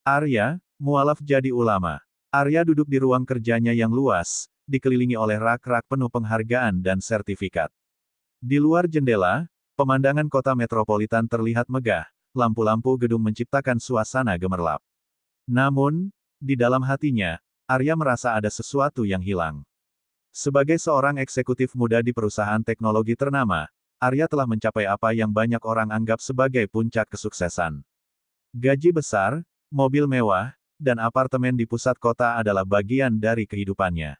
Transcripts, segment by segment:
Arya, mualaf jadi ulama. Arya duduk di ruang kerjanya yang luas, dikelilingi oleh rak-rak penuh penghargaan dan sertifikat. Di luar jendela, pemandangan kota metropolitan terlihat megah, lampu-lampu gedung menciptakan suasana gemerlap. Namun, di dalam hatinya, Arya merasa ada sesuatu yang hilang. Sebagai seorang eksekutif muda di perusahaan teknologi ternama, Arya telah mencapai apa yang banyak orang anggap sebagai puncak kesuksesan. Gaji besar, mobil mewah, dan apartemen di pusat kota adalah bagian dari kehidupannya.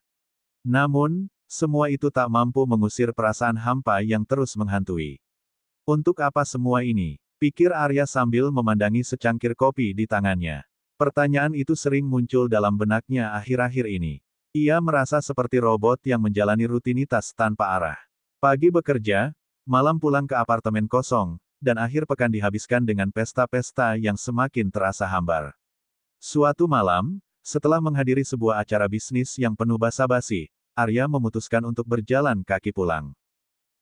Namun, semua itu tak mampu mengusir perasaan hampa yang terus menghantui. Untuk apa semua ini? Pikir Arya sambil memandangi secangkir kopi di tangannya. Pertanyaan itu sering muncul dalam benaknya akhir-akhir ini. Ia merasa seperti robot yang menjalani rutinitas tanpa arah. Pagi bekerja, malam pulang ke apartemen kosong, dan akhir pekan dihabiskan dengan pesta-pesta yang semakin terasa hambar. Suatu malam, setelah menghadiri sebuah acara bisnis yang penuh basa-basi, Arya memutuskan untuk berjalan kaki pulang.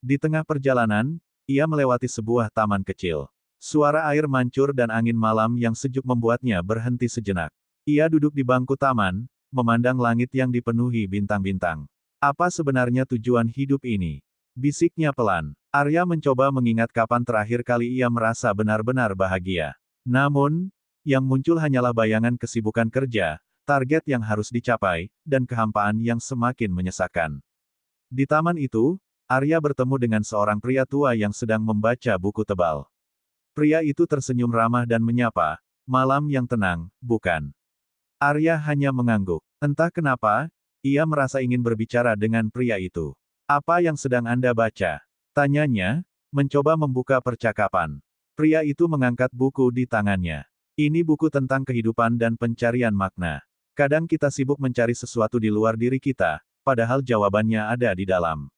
Di tengah perjalanan, ia melewati sebuah taman kecil. Suara air mancur dan angin malam yang sejuk membuatnya berhenti sejenak. Ia duduk di bangku taman, memandang langit yang dipenuhi bintang-bintang. Apa sebenarnya tujuan hidup ini? Bisiknya pelan. Arya mencoba mengingat kapan terakhir kali ia merasa benar-benar bahagia. Namun, yang muncul hanyalah bayangan kesibukan kerja, target yang harus dicapai, dan kehampaan yang semakin menyesakan. Di taman itu, Arya bertemu dengan seorang pria tua yang sedang membaca buku tebal. Pria itu tersenyum ramah dan menyapa, "Malam yang tenang, bukan?" Arya hanya mengangguk. Entah kenapa, ia merasa ingin berbicara dengan pria itu. "Apa yang sedang Anda baca?" tanyanya, mencoba membuka percakapan. Pria itu mengangkat buku di tangannya. "Ini buku tentang kehidupan dan pencarian makna. Kadang kita sibuk mencari sesuatu di luar diri kita, padahal jawabannya ada di dalam."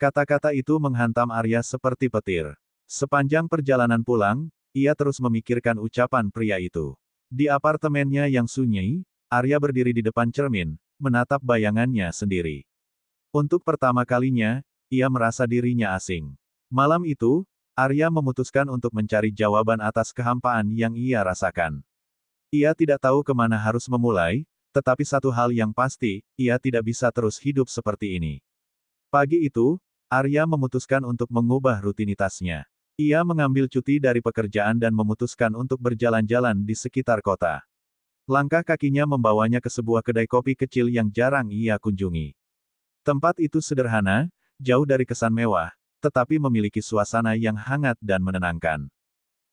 Kata-kata itu menghantam Arya seperti petir. Sepanjang perjalanan pulang, ia terus memikirkan ucapan pria itu. Di apartemennya yang sunyi, Arya berdiri di depan cermin, menatap bayangannya sendiri. Untuk pertama kalinya, ia merasa dirinya asing. Malam itu, Arya memutuskan untuk mencari jawaban atas kehampaan yang ia rasakan. Ia tidak tahu kemana harus memulai, tetapi satu hal yang pasti, ia tidak bisa terus hidup seperti ini. Pagi itu, Arya memutuskan untuk mengubah rutinitasnya. Ia mengambil cuti dari pekerjaan dan memutuskan untuk berjalan-jalan di sekitar kota. Langkah kakinya membawanya ke sebuah kedai kopi kecil yang jarang ia kunjungi. Tempat itu sederhana, jauh dari kesan mewah, tetapi memiliki suasana yang hangat dan menenangkan.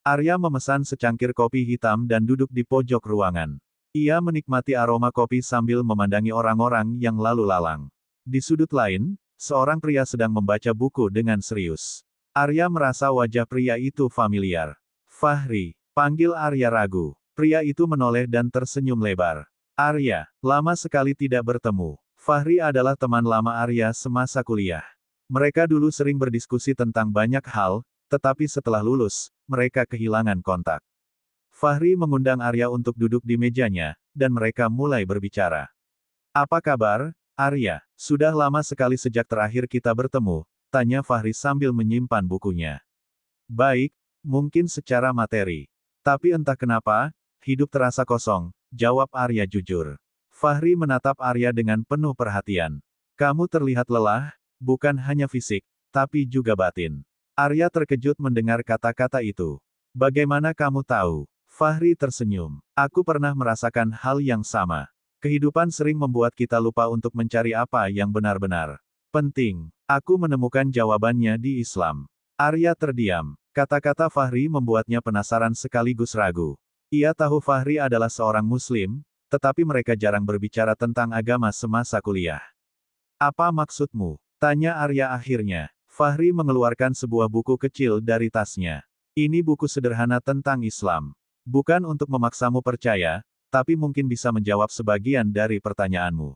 Arya memesan secangkir kopi hitam dan duduk di pojok ruangan. Ia menikmati aroma kopi sambil memandangi orang-orang yang lalu lalang. Di sudut lain, seorang pria sedang membaca buku dengan serius. Arya merasa wajah pria itu familiar. "Fahri," panggil Arya ragu. Pria itu menoleh dan tersenyum lebar. "Arya, lama sekali tidak bertemu." Fahri adalah teman lama Arya semasa kuliah. Mereka dulu sering berdiskusi tentang banyak hal, tetapi setelah lulus, mereka kehilangan kontak. Fahri mengundang Arya untuk duduk di mejanya, dan mereka mulai berbicara. "Apa kabar, Arya? Sudah lama sekali sejak terakhir kita bertemu," tanya Fahri sambil menyimpan bukunya. "Baik, mungkin secara materi. Tapi entah kenapa, hidup terasa kosong," jawab Arya jujur. Fahri menatap Arya dengan penuh perhatian. "Kamu terlihat lelah, bukan hanya fisik, tapi juga batin." Arya terkejut mendengar kata-kata itu. "Bagaimana kamu tahu?" Fahri tersenyum. "Aku pernah merasakan hal yang sama. Kehidupan sering membuat kita lupa untuk mencari apa yang benar-benar penting. Aku menemukan jawabannya di Islam." Arya terdiam. Kata-kata Fahri membuatnya penasaran sekaligus ragu. Ia tahu Fahri adalah seorang Muslim, tetapi mereka jarang berbicara tentang agama semasa kuliah. "Apa maksudmu?" tanya Arya akhirnya. Fahri mengeluarkan sebuah buku kecil dari tasnya. "Ini buku sederhana tentang Islam. Bukan untuk memaksamu percaya, tapi mungkin bisa menjawab sebagian dari pertanyaanmu."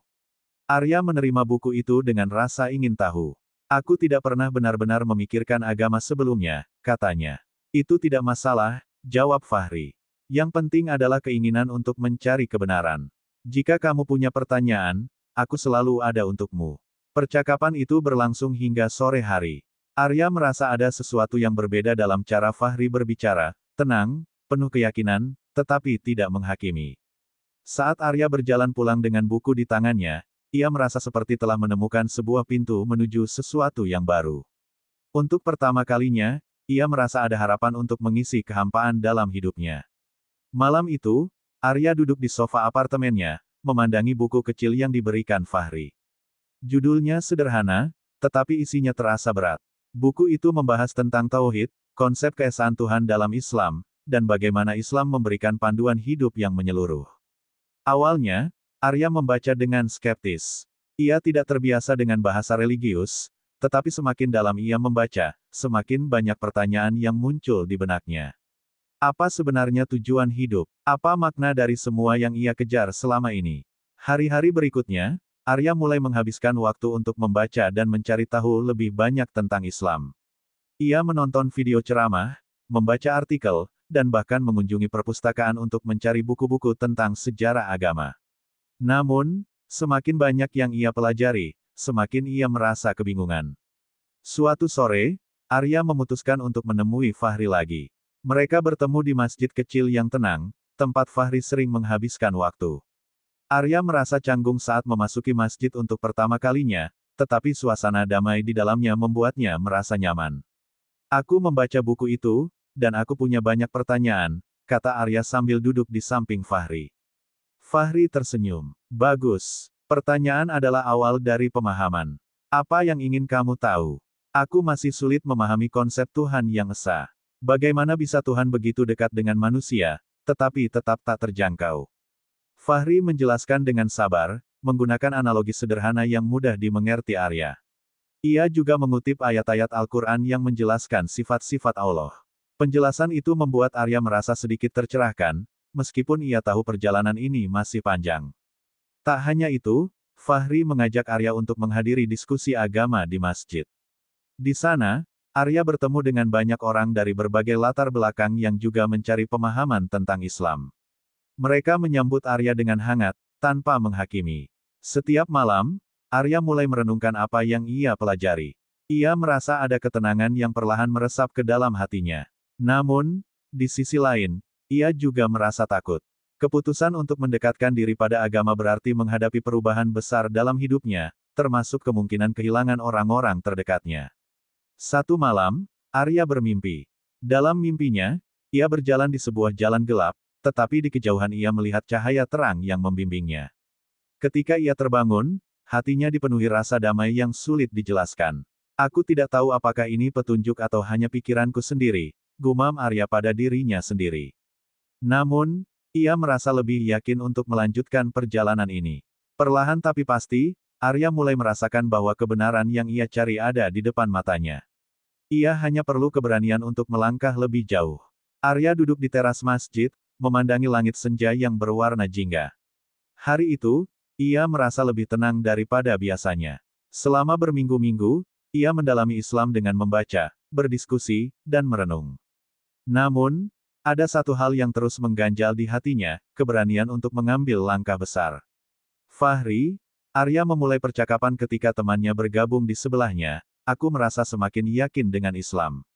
Arya menerima buku itu dengan rasa ingin tahu. "Aku tidak pernah benar-benar memikirkan agama sebelumnya," katanya. "Itu tidak masalah," jawab Fahri. "Yang penting adalah keinginan untuk mencari kebenaran. Jika kamu punya pertanyaan, aku selalu ada untukmu." Percakapan itu berlangsung hingga sore hari. Arya merasa ada sesuatu yang berbeda dalam cara Fahri berbicara, tenang, penuh keyakinan, tetapi tidak menghakimi. Saat Arya berjalan pulang dengan buku di tangannya, ia merasa seperti telah menemukan sebuah pintu menuju sesuatu yang baru. Untuk pertama kalinya, ia merasa ada harapan untuk mengisi kehampaan dalam hidupnya. Malam itu, Arya duduk di sofa apartemennya, memandangi buku kecil yang diberikan Fahri. Judulnya sederhana, tetapi isinya terasa berat. Buku itu membahas tentang tauhid, konsep keesaan Tuhan dalam Islam, dan bagaimana Islam memberikan panduan hidup yang menyeluruh. Awalnya, Arya membaca dengan skeptis. Ia tidak terbiasa dengan bahasa religius, tetapi semakin dalam ia membaca, semakin banyak pertanyaan yang muncul di benaknya. Apa sebenarnya tujuan hidup? Apa makna dari semua yang ia kejar selama ini? Hari-hari berikutnya, Arya mulai menghabiskan waktu untuk membaca dan mencari tahu lebih banyak tentang Islam. Ia menonton video ceramah, membaca artikel, dan bahkan mengunjungi perpustakaan untuk mencari buku-buku tentang sejarah agama. Namun, semakin banyak yang ia pelajari, semakin ia merasa kebingungan. Suatu sore, Arya memutuskan untuk menemui Fahri lagi. Mereka bertemu di masjid kecil yang tenang, tempat Fahri sering menghabiskan waktu. Arya merasa canggung saat memasuki masjid untuk pertama kalinya, tetapi suasana damai di dalamnya membuatnya merasa nyaman. Aku membaca buku itu, dan aku punya banyak pertanyaan, kata Arya sambil duduk di samping Fahri. Fahri tersenyum. Bagus. Pertanyaan adalah awal dari pemahaman. Apa yang ingin kamu tahu? Aku masih sulit memahami konsep Tuhan yang esa. Bagaimana bisa Tuhan begitu dekat dengan manusia, tetapi tetap tak terjangkau? Fahri menjelaskan dengan sabar, menggunakan analogi sederhana yang mudah dimengerti Arya. Ia juga mengutip ayat-ayat Al-Quran yang menjelaskan sifat-sifat Allah. Penjelasan itu membuat Arya merasa sedikit tercerahkan, meskipun ia tahu perjalanan ini masih panjang. Tak hanya itu, Fahri mengajak Arya untuk menghadiri diskusi agama di masjid. Di sana, Arya bertemu dengan banyak orang dari berbagai latar belakang yang juga mencari pemahaman tentang Islam. Mereka menyambut Arya dengan hangat, tanpa menghakimi. Setiap malam, Arya mulai merenungkan apa yang ia pelajari. Ia merasa ada ketenangan yang perlahan meresap ke dalam hatinya. Namun, di sisi lain, ia juga merasa takut. Keputusan untuk mendekatkan diri pada agama berarti menghadapi perubahan besar dalam hidupnya, termasuk kemungkinan kehilangan orang-orang terdekatnya. Satu malam, Arya bermimpi. Dalam mimpinya, ia berjalan di sebuah jalan gelap, tetapi di kejauhan ia melihat cahaya terang yang membimbingnya. Ketika ia terbangun, hatinya dipenuhi rasa damai yang sulit dijelaskan. Aku tidak tahu apakah ini petunjuk atau hanya pikiranku sendiri, gumam Arya pada dirinya sendiri. Namun, ia merasa lebih yakin untuk melanjutkan perjalanan ini. Perlahan tapi pasti, Arya mulai merasakan bahwa kebenaran yang ia cari ada di depan matanya. Ia hanya perlu keberanian untuk melangkah lebih jauh. Arya duduk di teras masjid, memandangi langit senja yang berwarna jingga. Hari itu, ia merasa lebih tenang daripada biasanya. Selama berminggu-minggu, ia mendalami Islam dengan membaca, berdiskusi, dan merenung. Namun, ada satu hal yang terus mengganjal di hatinya, keberanian untuk mengambil langkah besar. Fahri, Arya memulai percakapan ketika temannya bergabung di sebelahnya, aku merasa semakin yakin dengan Islam.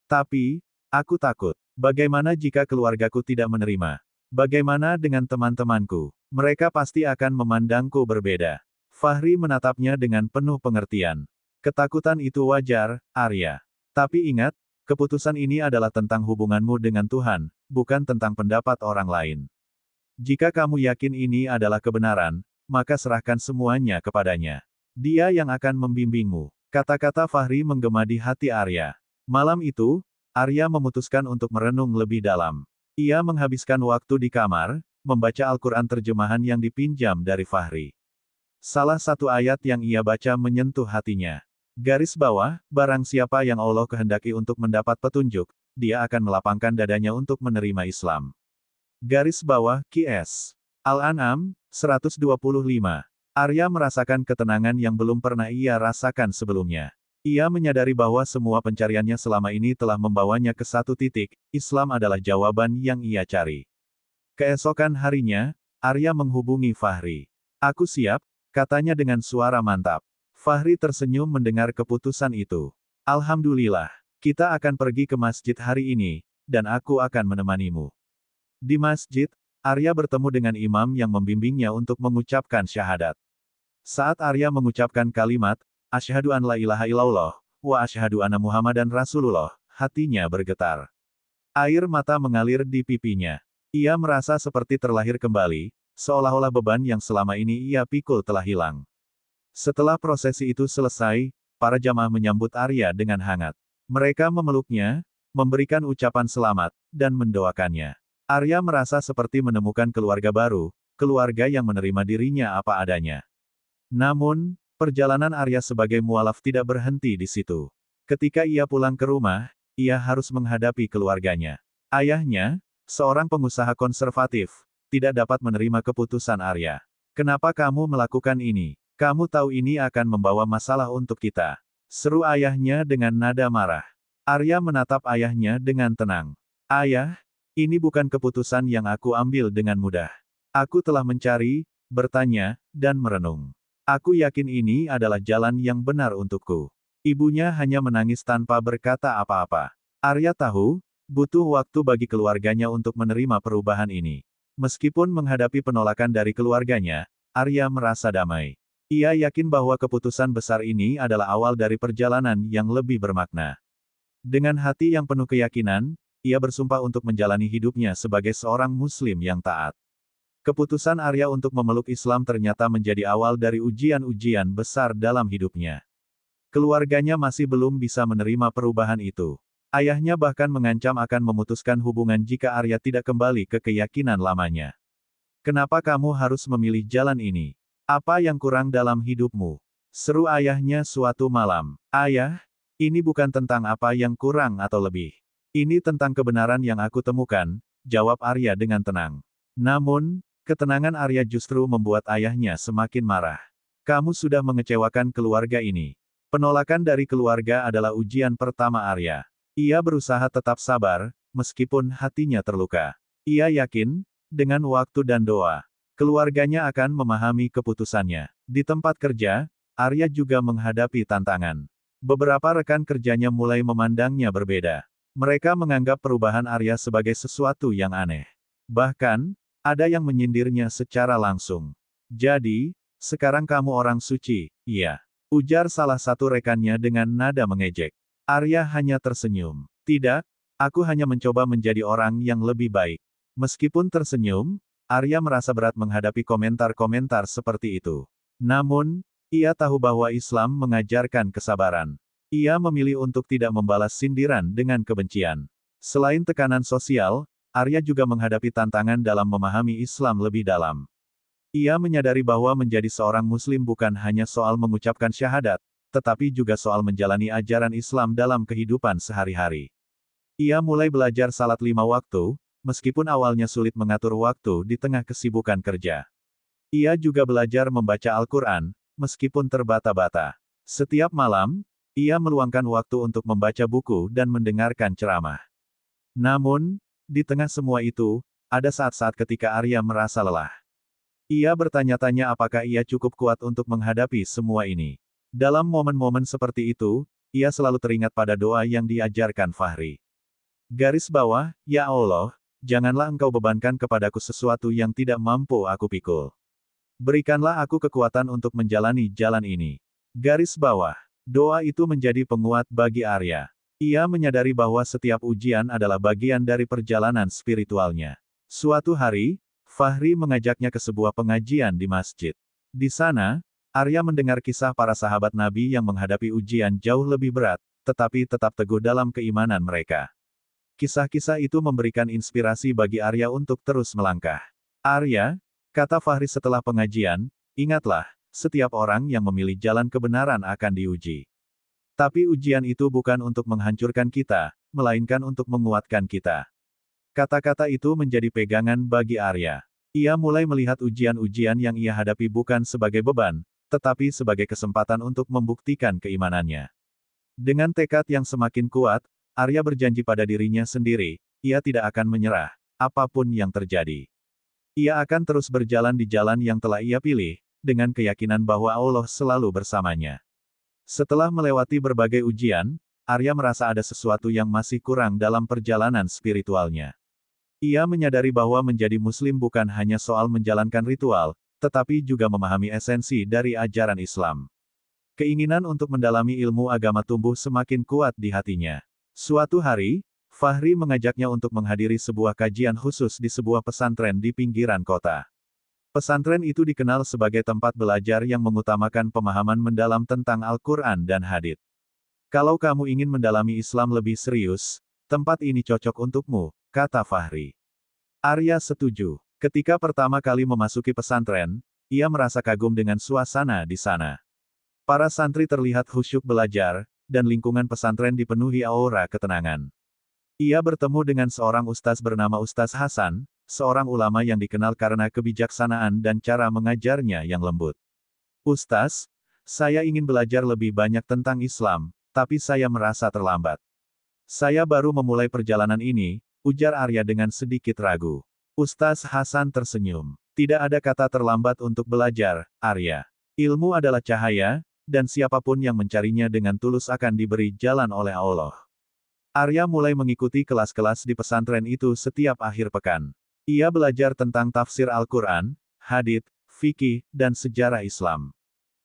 Tapi, aku takut. Bagaimana jika keluargaku tidak menerima? Bagaimana dengan teman-temanku? Mereka pasti akan memandangku berbeda. Fahri menatapnya dengan penuh pengertian. Ketakutan itu wajar, Arya. Tapi ingat, keputusan ini adalah tentang hubunganmu dengan Tuhan, bukan tentang pendapat orang lain. Jika kamu yakin ini adalah kebenaran, maka serahkan semuanya kepadanya. Dia yang akan membimbingmu. Kata-kata Fahri menggema di hati Arya. Malam itu, Arya memutuskan untuk merenung lebih dalam. Ia menghabiskan waktu di kamar, membaca Al-Quran terjemahan yang dipinjam dari Fahri. Salah satu ayat yang ia baca menyentuh hatinya. Garis bawah, barang siapa yang Allah kehendaki untuk mendapat petunjuk, dia akan melapangkan dadanya untuk menerima Islam. Garis bawah, QS. Al-An'am, 125. Arya merasakan ketenangan yang belum pernah ia rasakan sebelumnya. Ia menyadari bahwa semua pencariannya selama ini telah membawanya ke satu titik, Islam adalah jawaban yang ia cari. Keesokan harinya, Arya menghubungi Fahri. Aku siap, katanya dengan suara mantap. Fahri tersenyum mendengar keputusan itu. Alhamdulillah, kita akan pergi ke masjid hari ini, dan aku akan menemanimu. Di masjid, Arya bertemu dengan imam yang membimbingnya untuk mengucapkan syahadat. Saat Arya mengucapkan kalimat, "Asyhadu an la ilaha illallah, wa asyhadu anna Muhammadan Rasulullah," hatinya bergetar. Air mata mengalir di pipinya. Ia merasa seperti terlahir kembali, seolah-olah beban yang selama ini ia pikul telah hilang. Setelah prosesi itu selesai, para jamaah menyambut Arya dengan hangat. Mereka memeluknya, memberikan ucapan selamat, dan mendoakannya. Arya merasa seperti menemukan keluarga baru, keluarga yang menerima dirinya apa adanya. Namun, perjalanan Arya sebagai mualaf tidak berhenti di situ. Ketika ia pulang ke rumah, ia harus menghadapi keluarganya. Ayahnya, seorang pengusaha konservatif, tidak dapat menerima keputusan Arya. "Kenapa kamu melakukan ini? Kamu tahu ini akan membawa masalah untuk kita," seru ayahnya dengan nada marah. Arya menatap ayahnya dengan tenang. "Ayah, ini bukan keputusan yang aku ambil dengan mudah. Aku telah mencari, bertanya, dan merenung. Aku yakin ini adalah jalan yang benar untukku." Ibunya hanya menangis tanpa berkata apa-apa. Arya tahu, butuh waktu bagi keluarganya untuk menerima perubahan ini. Meskipun menghadapi penolakan dari keluarganya, Arya merasa damai. Ia yakin bahwa keputusan besar ini adalah awal dari perjalanan yang lebih bermakna. Dengan hati yang penuh keyakinan, ia bersumpah untuk menjalani hidupnya sebagai seorang Muslim yang taat. Keputusan Arya untuk memeluk Islam ternyata menjadi awal dari ujian-ujian besar dalam hidupnya. Keluarganya masih belum bisa menerima perubahan itu. Ayahnya bahkan mengancam akan memutuskan hubungan jika Arya tidak kembali ke keyakinan lamanya. "Kenapa kamu harus memilih jalan ini? Apa yang kurang dalam hidupmu?" seru ayahnya suatu malam. "Ayah, ini bukan tentang apa yang kurang atau lebih. Ini tentang kebenaran yang aku temukan," jawab Arya dengan tenang. Namun, ketenangan Arya justru membuat ayahnya semakin marah. "Kamu sudah mengecewakan keluarga ini." Penolakan dari keluarga adalah ujian pertama Arya. Ia berusaha tetap sabar, meskipun hatinya terluka. Ia yakin, dengan waktu dan doa, keluarganya akan memahami keputusannya. Di tempat kerja, Arya juga menghadapi tantangan. Beberapa rekan kerjanya mulai memandangnya berbeda. Mereka menganggap perubahan Arya sebagai sesuatu yang aneh. Bahkan, ada yang menyindirnya secara langsung. "Jadi, sekarang kamu orang suci?" "Iya," ujar salah satu rekannya dengan nada mengejek. Arya hanya tersenyum. "Tidak, aku hanya mencoba menjadi orang yang lebih baik." Meskipun tersenyum, Arya merasa berat menghadapi komentar-komentar seperti itu. Namun, ia tahu bahwa Islam mengajarkan kesabaran. Ia memilih untuk tidak membalas sindiran dengan kebencian. Selain tekanan sosial, Arya juga menghadapi tantangan dalam memahami Islam lebih dalam. Ia menyadari bahwa menjadi seorang Muslim bukan hanya soal mengucapkan syahadat, tetapi juga soal menjalani ajaran Islam dalam kehidupan sehari-hari. Ia mulai belajar salat 5 waktu, meskipun awalnya sulit mengatur waktu di tengah kesibukan kerja. Ia juga belajar membaca Al-Quran, meskipun terbata-bata. Setiap malam, ia meluangkan waktu untuk membaca buku dan mendengarkan ceramah. Namun, di tengah semua itu, ada saat-saat ketika Arya merasa lelah. Ia bertanya-tanya apakah ia cukup kuat untuk menghadapi semua ini. Dalam momen-momen seperti itu, ia selalu teringat pada doa yang diajarkan Fahri. Garis bawah, "Ya Allah, janganlah Engkau bebankan kepadaku sesuatu yang tidak mampu aku pikul. Berikanlah aku kekuatan untuk menjalani jalan ini." Garis bawah. Doa itu menjadi penguat bagi Arya. Ia menyadari bahwa setiap ujian adalah bagian dari perjalanan spiritualnya. Suatu hari, Fahri mengajaknya ke sebuah pengajian di masjid. Di sana, Arya mendengar kisah para sahabat Nabi yang menghadapi ujian jauh lebih berat, tetapi tetap teguh dalam keimanan mereka. Kisah-kisah itu memberikan inspirasi bagi Arya untuk terus melangkah. "Arya," kata Fahri setelah pengajian, "ingatlah, setiap orang yang memilih jalan kebenaran akan diuji. Tapi ujian itu bukan untuk menghancurkan kita, melainkan untuk menguatkan kita." Kata-kata itu menjadi pegangan bagi Arya. Ia mulai melihat ujian-ujian yang ia hadapi bukan sebagai beban, tetapi sebagai kesempatan untuk membuktikan keimanannya. Dengan tekad yang semakin kuat, Arya berjanji pada dirinya sendiri, ia tidak akan menyerah, apapun yang terjadi. Ia akan terus berjalan di jalan yang telah ia pilih, dengan keyakinan bahwa Allah selalu bersamanya. Setelah melewati berbagai ujian, Arya merasa ada sesuatu yang masih kurang dalam perjalanan spiritualnya. Ia menyadari bahwa menjadi Muslim bukan hanya soal menjalankan ritual, tetapi juga memahami esensi dari ajaran Islam. Keinginan untuk mendalami ilmu agama tumbuh semakin kuat di hatinya. Suatu hari, Fahri mengajaknya untuk menghadiri sebuah kajian khusus di sebuah pesantren di pinggiran kota. Pesantren itu dikenal sebagai tempat belajar yang mengutamakan pemahaman mendalam tentang Al-Quran dan hadits. Kalau kamu ingin mendalami Islam lebih serius, tempat ini cocok untukmu, kata Fahri. Arya setuju. Ketika pertama kali memasuki pesantren, ia merasa kagum dengan suasana di sana. Para santri terlihat khusyuk belajar, dan lingkungan pesantren dipenuhi aura ketenangan. Ia bertemu dengan seorang ustaz bernama Ustaz Hasan, seorang ulama yang dikenal karena kebijaksanaan dan cara mengajarnya yang lembut. Ustaz, saya ingin belajar lebih banyak tentang Islam, tapi saya merasa terlambat. Saya baru memulai perjalanan ini, ujar Arya dengan sedikit ragu. Ustaz Hasan tersenyum. Tidak ada kata terlambat untuk belajar, Arya. Ilmu adalah cahaya, dan siapapun yang mencarinya dengan tulus akan diberi jalan oleh Allah. Arya mulai mengikuti kelas-kelas di pesantren itu setiap akhir pekan. Ia belajar tentang tafsir Al-Quran, hadits, fikih, dan sejarah Islam.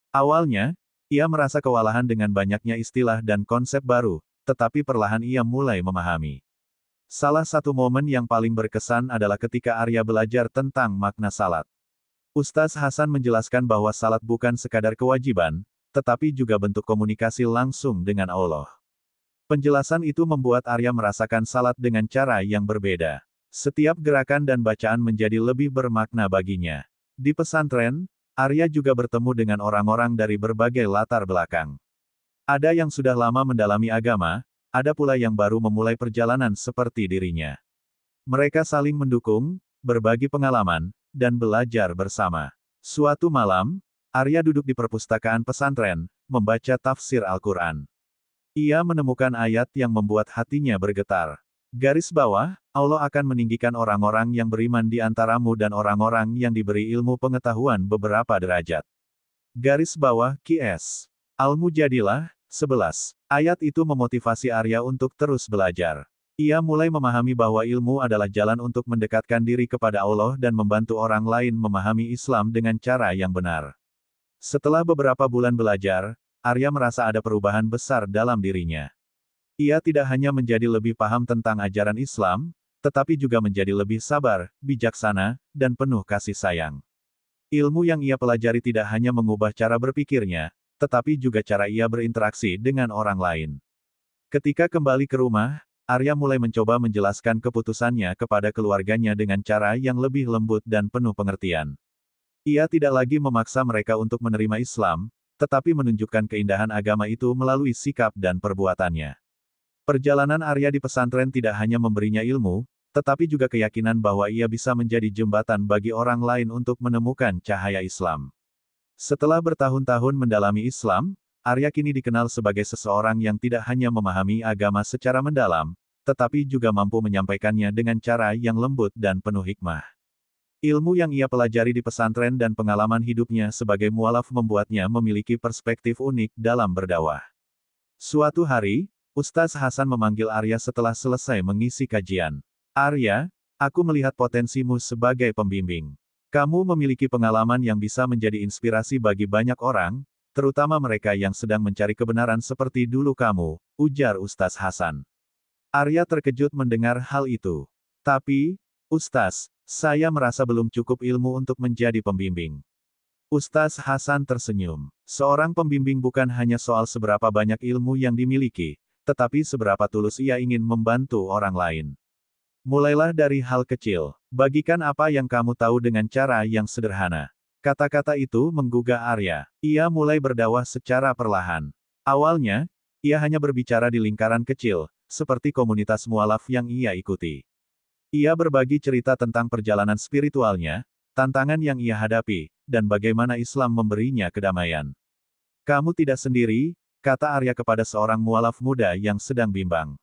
Awalnya, ia merasa kewalahan dengan banyaknya istilah dan konsep baru, tetapi perlahan ia mulai memahami. Salah satu momen yang paling berkesan adalah ketika Arya belajar tentang makna salat. Ustaz Hasan menjelaskan bahwa salat bukan sekadar kewajiban, tetapi juga bentuk komunikasi langsung dengan Allah. Penjelasan itu membuat Arya merasakan salat dengan cara yang berbeda. Setiap gerakan dan bacaan menjadi lebih bermakna baginya. Di pesantren, Arya juga bertemu dengan orang-orang dari berbagai latar belakang. Ada yang sudah lama mendalami agama, ada pula yang baru memulai perjalanan seperti dirinya. Mereka saling mendukung, berbagi pengalaman, dan belajar bersama. Suatu malam, Arya duduk di perpustakaan pesantren, membaca tafsir Al-Quran. Ia menemukan ayat yang membuat hatinya bergetar. Garis bawah, Allah akan meninggikan orang-orang yang beriman di antaramu dan orang-orang yang diberi ilmu pengetahuan beberapa derajat. Garis bawah, QS. Al-Mujadilah, 11. Ayat itu memotivasi Arya untuk terus belajar. Ia mulai memahami bahwa ilmu adalah jalan untuk mendekatkan diri kepada Allah dan membantu orang lain memahami Islam dengan cara yang benar. Setelah beberapa bulan belajar, Arya merasa ada perubahan besar dalam dirinya. Ia tidak hanya menjadi lebih paham tentang ajaran Islam, tetapi juga menjadi lebih sabar, bijaksana, dan penuh kasih sayang. Ilmu yang ia pelajari tidak hanya mengubah cara berpikirnya, tetapi juga cara ia berinteraksi dengan orang lain. Ketika kembali ke rumah, Arya mulai mencoba menjelaskan keputusannya kepada keluarganya dengan cara yang lebih lembut dan penuh pengertian. Ia tidak lagi memaksa mereka untuk menerima Islam, tetapi menunjukkan keindahan agama itu melalui sikap dan perbuatannya. Perjalanan Arya di pesantren tidak hanya memberinya ilmu, tetapi juga keyakinan bahwa ia bisa menjadi jembatan bagi orang lain untuk menemukan cahaya Islam. Setelah bertahun-tahun mendalami Islam, Arya kini dikenal sebagai seseorang yang tidak hanya memahami agama secara mendalam, tetapi juga mampu menyampaikannya dengan cara yang lembut dan penuh hikmah. Ilmu yang ia pelajari di pesantren dan pengalaman hidupnya sebagai mualaf membuatnya memiliki perspektif unik dalam berdakwah. Suatu hari, Ustaz Hasan memanggil Arya setelah selesai mengisi kajian. Arya, aku melihat potensimu sebagai pembimbing. Kamu memiliki pengalaman yang bisa menjadi inspirasi bagi banyak orang, terutama mereka yang sedang mencari kebenaran seperti dulu kamu, ujar Ustaz Hasan. Arya terkejut mendengar hal itu. Tapi, Ustaz, saya merasa belum cukup ilmu untuk menjadi pembimbing. Ustaz Hasan tersenyum. Seorang pembimbing bukan hanya soal seberapa banyak ilmu yang dimiliki, tetapi seberapa tulus ia ingin membantu orang lain. Mulailah dari hal kecil. Bagikan apa yang kamu tahu dengan cara yang sederhana. Kata-kata itu menggugah Arya. Ia mulai berdakwah secara perlahan. Awalnya, ia hanya berbicara di lingkaran kecil, seperti komunitas mualaf yang ia ikuti. Ia berbagi cerita tentang perjalanan spiritualnya, tantangan yang ia hadapi, dan bagaimana Islam memberinya kedamaian. Kamu tidak sendiri, kata Arya kepada seorang mualaf muda yang sedang bimbang.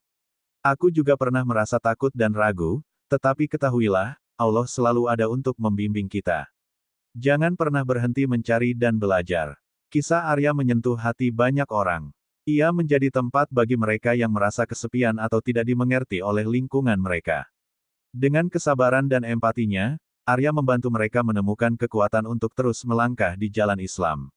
Aku juga pernah merasa takut dan ragu, tetapi ketahuilah, Allah selalu ada untuk membimbing kita. Jangan pernah berhenti mencari dan belajar. Kisah Arya menyentuh hati banyak orang. Ia menjadi tempat bagi mereka yang merasa kesepian atau tidak dimengerti oleh lingkungan mereka. Dengan kesabaran dan empatinya, Arya membantu mereka menemukan kekuatan untuk terus melangkah di jalan Islam.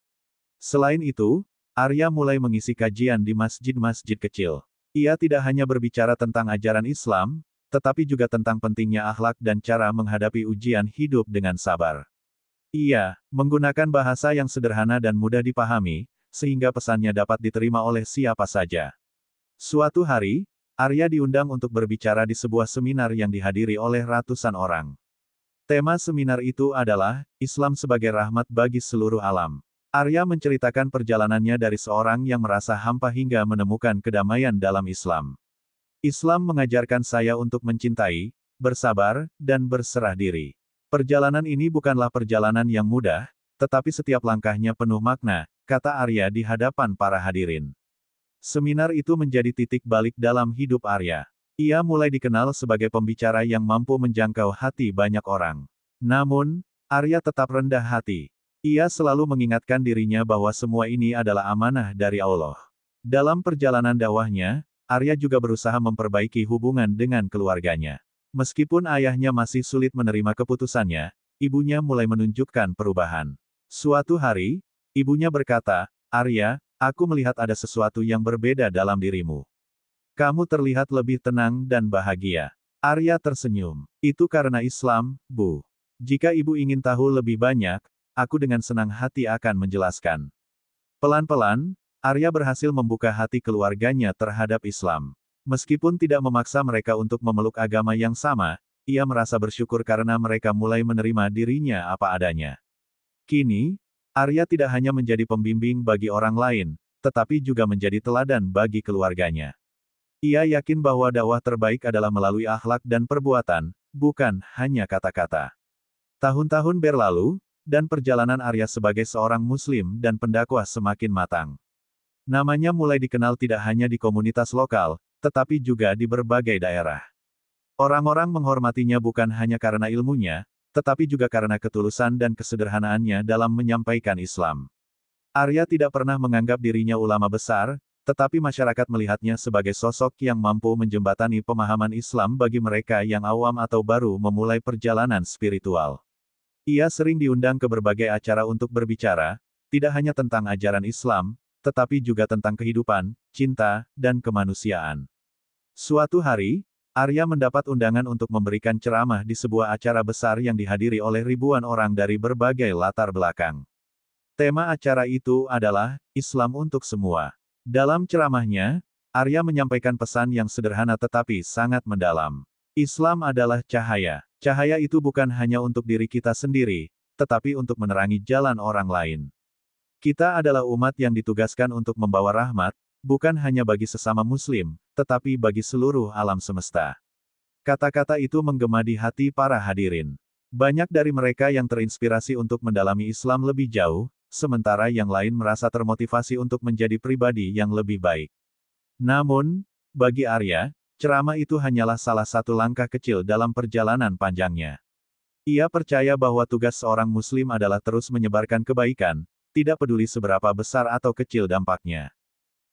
Selain itu, Arya mulai mengisi kajian di masjid-masjid kecil. Ia tidak hanya berbicara tentang ajaran Islam, tetapi juga tentang pentingnya akhlak dan cara menghadapi ujian hidup dengan sabar. Ia menggunakan bahasa yang sederhana dan mudah dipahami, sehingga pesannya dapat diterima oleh siapa saja. Suatu hari, Arya diundang untuk berbicara di sebuah seminar yang dihadiri oleh ratusan orang. Tema seminar itu adalah Islam sebagai rahmat bagi seluruh alam. Arya menceritakan perjalanannya dari seorang yang merasa hampa hingga menemukan kedamaian dalam Islam. Islam mengajarkan saya untuk mencintai, bersabar, dan berserah diri. Perjalanan ini bukanlah perjalanan yang mudah, tetapi setiap langkahnya penuh makna, kata Arya di hadapan para hadirin. Seminar itu menjadi titik balik dalam hidup Arya. Ia mulai dikenal sebagai pembicara yang mampu menjangkau hati banyak orang. Namun, Arya tetap rendah hati. Ia selalu mengingatkan dirinya bahwa semua ini adalah amanah dari Allah. Dalam perjalanan dakwahnya, Arya juga berusaha memperbaiki hubungan dengan keluarganya. Meskipun ayahnya masih sulit menerima keputusannya, ibunya mulai menunjukkan perubahan. Suatu hari, ibunya berkata, "Arya, aku melihat ada sesuatu yang berbeda dalam dirimu. Kamu terlihat lebih tenang dan bahagia." Arya tersenyum. "Itu karena Islam, Bu. Jika ibu ingin tahu lebih banyak, aku dengan senang hati akan menjelaskan." Pelan-pelan, Arya berhasil membuka hati keluarganya terhadap Islam. Meskipun tidak memaksa mereka untuk memeluk agama yang sama, ia merasa bersyukur karena mereka mulai menerima dirinya apa adanya. Kini, Arya tidak hanya menjadi pembimbing bagi orang lain, tetapi juga menjadi teladan bagi keluarganya. Ia yakin bahwa dakwah terbaik adalah melalui akhlak dan perbuatan, bukan hanya kata-kata. Tahun-tahun berlalu, dan perjalanan Arya sebagai seorang Muslim dan pendakwah semakin matang. Namanya mulai dikenal tidak hanya di komunitas lokal, tetapi juga di berbagai daerah. Orang-orang menghormatinya bukan hanya karena ilmunya, tetapi juga karena ketulusan dan kesederhanaannya dalam menyampaikan Islam. Arya tidak pernah menganggap dirinya ulama besar, tetapi masyarakat melihatnya sebagai sosok yang mampu menjembatani pemahaman Islam bagi mereka yang awam atau baru memulai perjalanan spiritual. Ia sering diundang ke berbagai acara untuk berbicara, tidak hanya tentang ajaran Islam, tetapi juga tentang kehidupan, cinta, dan kemanusiaan. Suatu hari, Arya mendapat undangan untuk memberikan ceramah di sebuah acara besar yang dihadiri oleh ribuan orang dari berbagai latar belakang. Tema acara itu adalah Islam untuk semua. Dalam ceramahnya, Arya menyampaikan pesan yang sederhana tetapi sangat mendalam. Islam adalah cahaya. Cahaya itu bukan hanya untuk diri kita sendiri, tetapi untuk menerangi jalan orang lain. Kita adalah umat yang ditugaskan untuk membawa rahmat, bukan hanya bagi sesama Muslim, tetapi bagi seluruh alam semesta. Kata-kata itu menggema di hati para hadirin. Banyak dari mereka yang terinspirasi untuk mendalami Islam lebih jauh, sementara yang lain merasa termotivasi untuk menjadi pribadi yang lebih baik. Namun, bagi Arya, ceramah itu hanyalah salah satu langkah kecil dalam perjalanan panjangnya. Ia percaya bahwa tugas seorang Muslim adalah terus menyebarkan kebaikan, tidak peduli seberapa besar atau kecil dampaknya.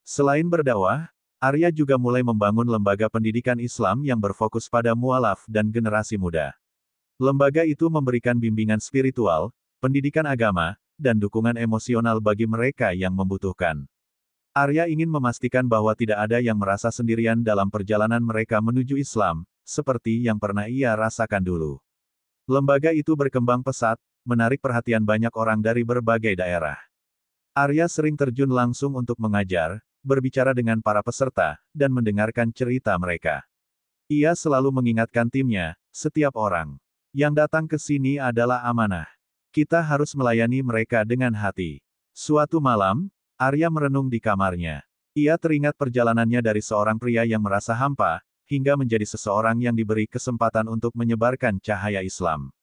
Selain berdakwah, Arya juga mulai membangun lembaga pendidikan Islam yang berfokus pada mualaf dan generasi muda. Lembaga itu memberikan bimbingan spiritual, pendidikan agama, dan dukungan emosional bagi mereka yang membutuhkan. Arya ingin memastikan bahwa tidak ada yang merasa sendirian dalam perjalanan mereka menuju Islam, seperti yang pernah ia rasakan dulu. Lembaga itu berkembang pesat, menarik perhatian banyak orang dari berbagai daerah. Arya sering terjun langsung untuk mengajar, berbicara dengan para peserta, dan mendengarkan cerita mereka. Ia selalu mengingatkan timnya, setiap orang yang datang ke sini adalah amanah. Kita harus melayani mereka dengan hati. Suatu malam, Arya merenung di kamarnya. Ia teringat perjalanannya dari seorang pria yang merasa hampa, hingga menjadi seseorang yang diberi kesempatan untuk menyebarkan cahaya Islam.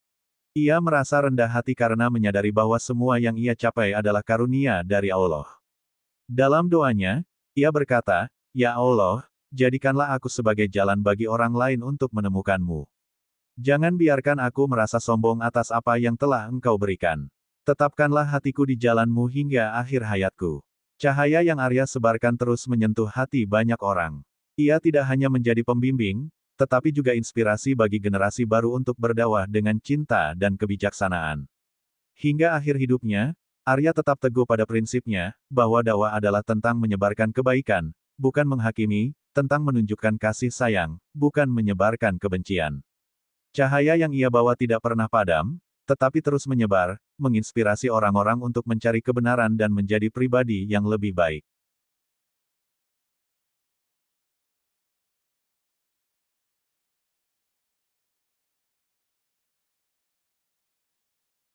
Ia merasa rendah hati karena menyadari bahwa semua yang ia capai adalah karunia dari Allah. Dalam doanya, ia berkata, "Ya Allah, jadikanlah aku sebagai jalan bagi orang lain untuk menemukanmu. Jangan biarkan aku merasa sombong atas apa yang telah Engkau berikan. Tetapkanlah hatiku di jalanmu hingga akhir hayatku." Cahaya yang Arya sebarkan terus menyentuh hati banyak orang. Ia tidak hanya menjadi pembimbing, tetapi juga inspirasi bagi generasi baru untuk berdakwah dengan cinta dan kebijaksanaan. Hingga akhir hidupnya, Arya tetap teguh pada prinsipnya, bahwa dakwah adalah tentang menyebarkan kebaikan, bukan menghakimi, tentang menunjukkan kasih sayang, bukan menyebarkan kebencian. Cahaya yang ia bawa tidak pernah padam, tetapi terus menyebar, menginspirasi orang-orang untuk mencari kebenaran dan menjadi pribadi yang lebih baik.